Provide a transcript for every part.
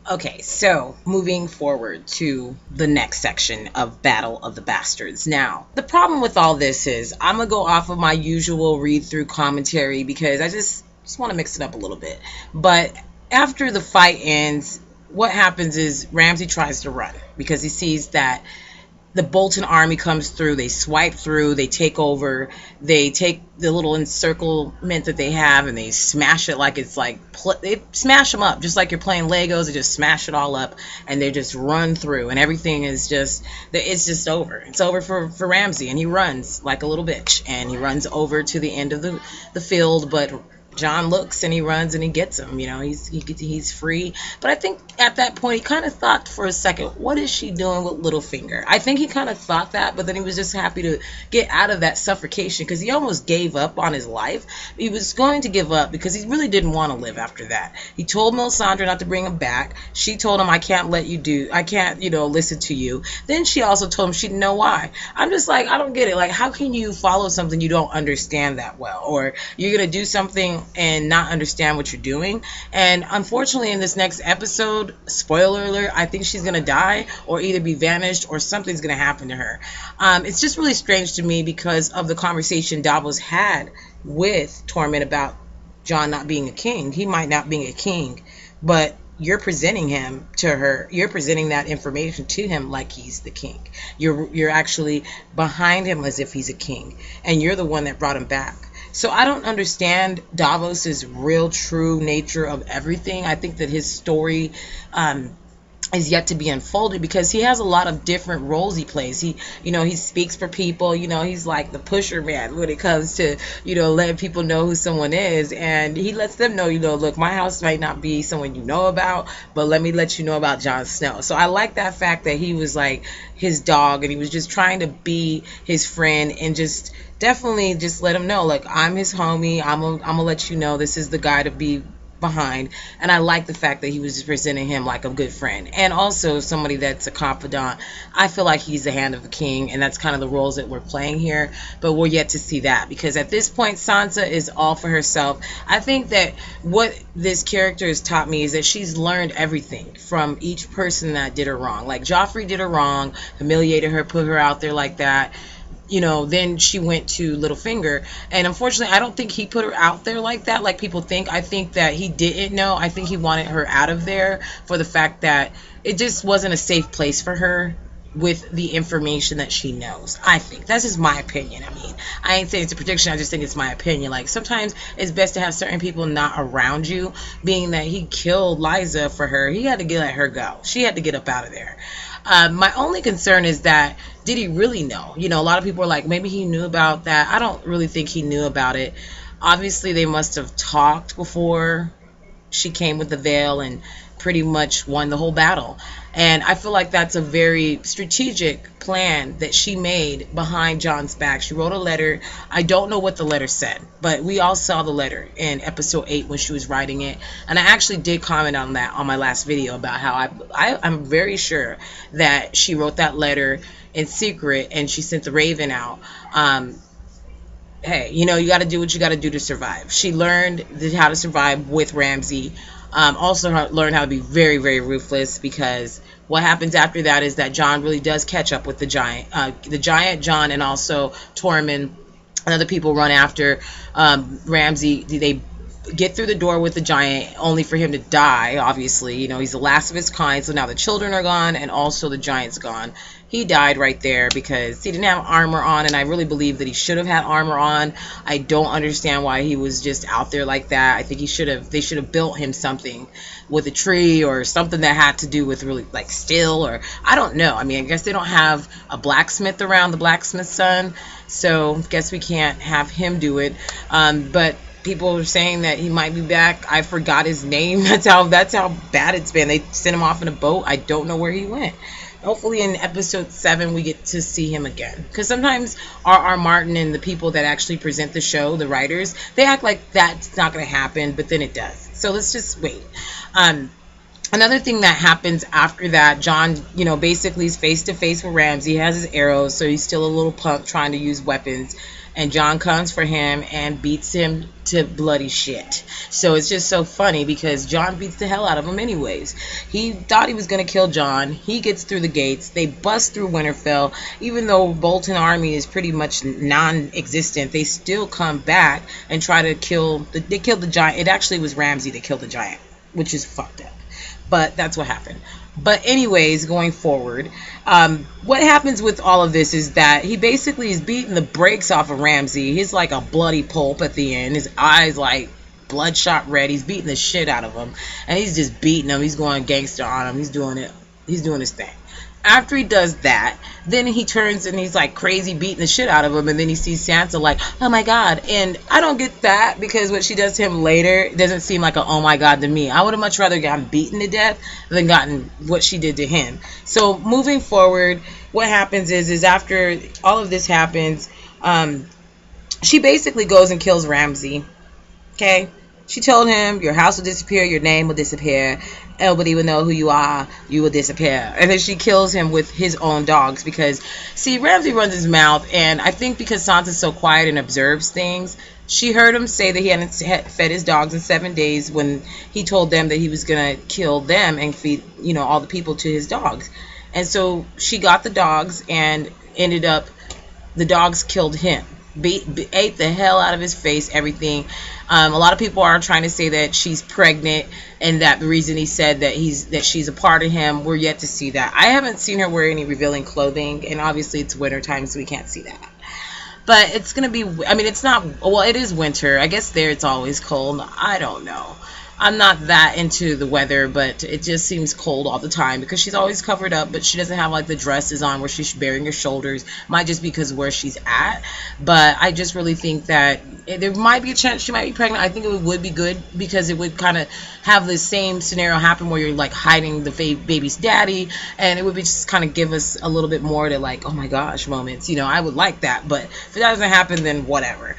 Okay, so moving forward to the next section of Battle of the Bastards. Now, the problem with all this is I'm gonna go off of my usual read through commentary because I just want to mix it up a little bit. But after the fight ends, what happens is Ramsey tries to run because he sees that the Bolten Army comes through. They swipe through. They take over. They take the little encirclement that they have and they smash it like it's like they smash them up just like you're playing Legos. They just smash it all up and they just run through and everything is just it's just over. It's over for Ramsey and he runs like a little bitch and he runs over to the end of the field, but John looks and he runs and he gets him. You know, he's free. But I think at that point he kind of thought for a second, what is she doing with Littlefinger? I think he kind of thought that, but then he was just happy to get out of that suffocation because he almost gave up on his life. He was going to give up because he really didn't want to live after that. He told Melisandre not to bring him back. She told him, I can't, listen to you. Then she also told him she didn't know why. I'm just like, I don't get it. Like, how can you follow something you don't understand that well? Or you're going to do something and not understand what you're doing. And unfortunately in this next episode, spoiler alert, I think she's gonna die or either be vanished or something's gonna happen to her. It's just really strange to me because of the conversation Davos had with Tormund about Jon not being a king. He might not be a king, but you're presenting him to her. You're presenting that information to him like he's the king. You're actually behind him as if he's a king, and you're the one that brought him back. So I don't understand Davos's real true nature of everything. I think that his story is yet to be unfolded because he has a lot of different roles he plays. He speaks for people. He's like the pusher man when it comes to, letting people know who someone is. And he lets them know, look, my house might not be someone you know about, but let me let you know about Jon Snow. So I like that fact that he was like his dog and he was just trying to be his friend and just definitely just let him know, like, I'm his homie. I'm gonna let you know this is the guy to be behind. And I like the fact that he was just presenting him like a good friend and also somebody that's a confidant. I feel like he's the hand of the king, and that's kind of the roles that we're playing here, but we're yet to see that because at this point Sansa is all for herself. I think that what this character has taught me is that she's learned everything from each person that did her wrong. Like Joffrey did her wrong, humiliated her, put her out there like that. Then she went to Littlefinger, and unfortunately I don't think he put her out there like that like people think. I think that he didn't know. I think he wanted her out of there for the fact that it just wasn't a safe place for her with the information that she knows. I think that's just my opinion. I mean, I ain't saying it's a prediction, I just think it's my opinion. Like sometimes it's best to have certain people not around you. Being that he killed Lysa for her, he had to let her go. She had to get up out of there. My only concern is that, did he really know? A lot of people are like, maybe he knew about that. I don't really think he knew about it. Obviously, they must have talked before she came with the Vale and pretty much won the whole battle. And I feel like that's a very strategic plan that she made behind Jon's back. She wrote a letter. I don't know what the letter said, but we all saw the letter in episode 8 when she was writing it. And I actually did comment on that on my last video about how I'm very sure that she wrote that letter in secret and she sent the Raven out. Hey, you got to do what you got to do to survive. She learned how to survive with Ramsey. Also learned how to be very, very ruthless, because what happens after that is that Jon really does catch up with the giant, Jon, and also Tormund and other people run after Ramsey. They get through the door with the giant, only for him to die. Obviously, he's the last of his kind, so now the children are gone and also the giant's gone. He died right there because he didn't have armor on, and I really believe that he should have had armor on. I don't understand why he was just out there like that. I think they should have built him something with a tree or something that had to do with really like steel, or I don't know. I mean, I guess they don't have a blacksmith around, the blacksmith's son, so I guess we can't have him do it. But people are saying that he might be back. I forgot his name. That's how bad it's been. They sent him off in a boat. I don't know where he went. Hopefully in episode 7 we get to see him again, because sometimes R.R. Martin and the people that actually present the show, the writers, they act like that's not going to happen, but then it does. So let's just wait. Another thing that happens after that, Jon, basically is face to face with Ramsey. He has his arrows, so he's still a little punk trying to use weapons. and Jon comes for him and beats him to bloody shit. So it's just so funny because Jon beats the hell out of him anyways. He thought he was going to kill Jon. He gets through the gates. They bust through Winterfell. Even though Bolten Army is pretty much non-existent, they still come back and try to kill they killed the giant. It actually was Ramsey that killed the giant, which is fucked up. But that's what happened. But anyways, going forward, what happens with all of this is that he basically is beating the brakes off of Ramsey. He's like a bloody pulp at the end. His eyes like bloodshot red. He's beating the shit out of him. And he's just beating him. He's going gangster on him. He's doing it. He's doing his thing. After he does that, then he turns and he's like crazy beating the shit out of him, and then he sees Sansa like, oh my god. And I don't get that, because what she does to him later doesn't seem like a oh my god to me. I would have much rather gotten beaten to death than gotten what she did to him. So moving forward, what happens is after all of this happens, she basically goes and kills Ramsey. Okay? She told him, your house will disappear, your name will disappear, nobody will know who you are, you will disappear. And then she kills him with his own dogs because, see, Ramsey runs his mouth, and I think because Sansa's so quiet and observes things, she heard him say that he hadn't fed his dogs in 7 days when he told them that he was going to kill them and feed, all the people to his dogs. And so she got the dogs and ended up, the dogs killed him. Ate the hell out of his face, everything. A lot of people are trying to say that she's pregnant, and that the reason he said that she's a part of him. We're yet to see that. I haven't seen her wear any revealing clothing, and obviously it's winter time, so we can't see that. But it's gonna be, it's not, well, it is winter. I guess there it's always cold. I don't know. I'm not that into the weather, but it just seems cold all the time because she's always covered up, but she doesn't have like the dresses on where she's bearing her shoulders. Might just because where she's at. But I just really think that there might be a chance she might be pregnant. I think it would be good because it would kind of have the same scenario happen where you're like hiding the baby's daddy, and it would be just kind of give us a little bit more to like, oh my gosh moments. I would like that, but if it doesn't happen, then whatever.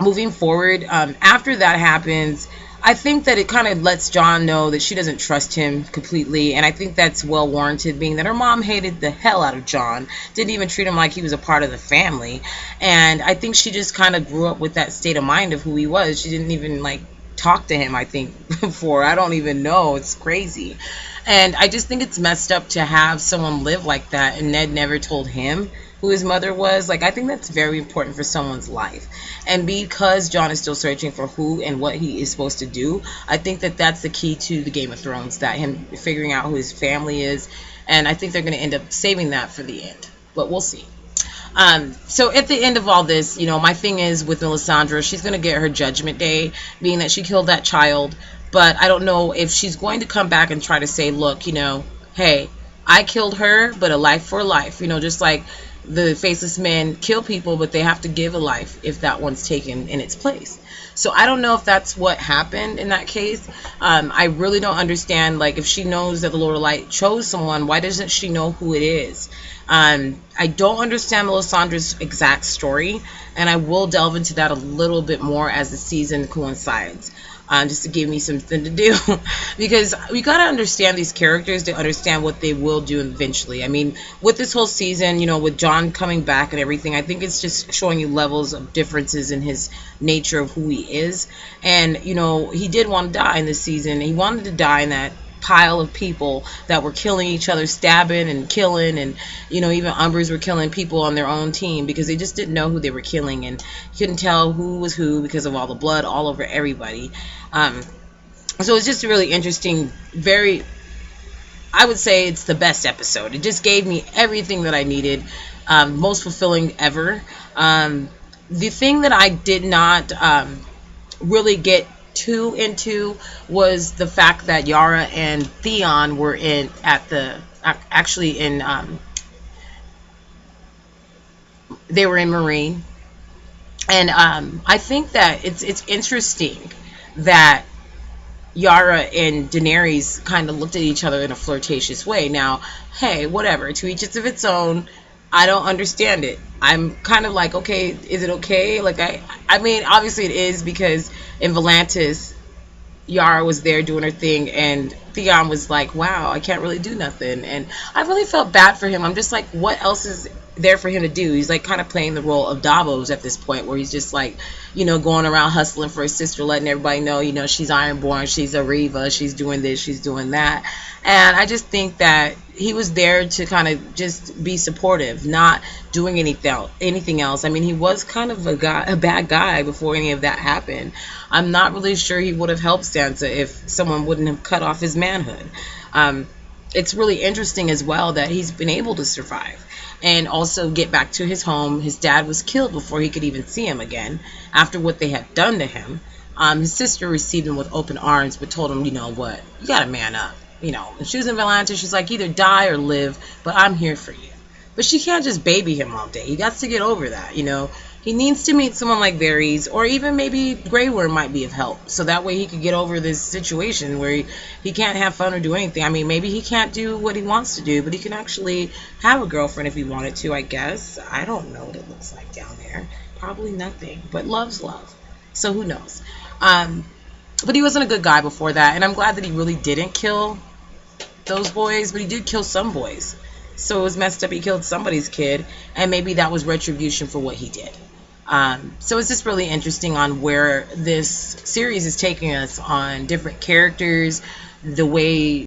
Moving forward, after that happens, I think that it kind of lets Jon know that she doesn't trust him completely, and I think that's well warranted, being that her mom hated the hell out of Jon, didn't even treat him like he was a part of the family, and I think she just kind of grew up with that state of mind of who he was. She didn't even like talk to him, I think, before. I don't even know. It's crazy. And I just think it's messed up to have someone live like that, and Ned never told him who his mother was. Like, I think that's very important for someone's life. And because Jon is still searching for who and what he is supposed to do, I think that that's the key to the Game of Thrones, that him figuring out who his family is. And I think they're going to end up saving that for the end. But we'll see. So at the end of all this, my thing is with Melisandre, she's going to get her judgment day, being that she killed that child. But I don't know if she's going to come back and try to say, look, hey, I killed her, but a life for a life. Just like the faceless men kill people, but they have to give a life if that one's taken in its place. So I don't know if that's what happened in that case. I really don't understand, like, if she knows that the Lord of Light chose someone, why doesn't she know who it is? I don't understand Melisandre's exact story, and I will delve into that a little bit more as the season coincides. Just to give me something to do, because we got to understand these characters to understand what they will do eventually. With this whole season, with Jon coming back and everything, I think it's just showing you levels of differences in his nature of who he is. And, he did want to die in this season. He wanted to die in that pile of people that were killing each other, stabbing and killing, and even Umbers were killing people on their own team because they just didn't know who they were killing, and couldn't tell who was who because of all the blood all over everybody. So it's just really interesting. I would say it's the best episode. It just gave me everything that I needed. Most fulfilling ever. The thing that I did not really get too into was the fact that Yara and Theon were they were in Meereen, and I think that it's interesting that Yara and Daenerys kind of looked at each other in a flirtatious way. Now, hey, whatever, to each of its own. I don't understand it. I'm kind of like, okay, is it okay? Like, I mean, obviously it is, because in Volantis, Yara was there doing her thing, and Theon was like, wow, I can't really do nothing. And I really felt bad for him. I'm just like, what else is there for him to do? He's like kind of playing the role of Davos at this point, where he's just like, going around hustling for his sister, letting everybody know, she's Ironborn, she's a Reva, she's doing this, she's doing that. And I just think that he was there to kind of just be supportive, not doing anything else. I mean, he was kind of a bad guy before any of that happened. I'm not really sure he would have helped Sansa if someone wouldn't have cut off his manhood. It's really interesting as well that he's been able to survive and also get back to his home. His dad was killed before he could even see him again after what they had done to him. His sister received him with open arms, but told him, you know what, you gotta man up. And she was in Valanta, she's like, either die or live, but I'm here for you. But she can't just baby him all day. He got to get over that, He needs to meet someone like Varys, or even maybe Grey Worm might be of help. So that way he could get over this situation where he can't have fun or do anything. I mean, maybe he can't do what he wants to do, but he can actually have a girlfriend if he wanted to, I guess. I don't know what it looks like down there. Probably nothing, but love's love. So who knows? But he wasn't a good guy before that, and I'm glad that he really didn't kill those boys, but he did kill some boys. So it was messed up. He killed somebody's kid, and maybe that was retribution for what he did. So it's just really interesting on where this series is taking us on different characters, the way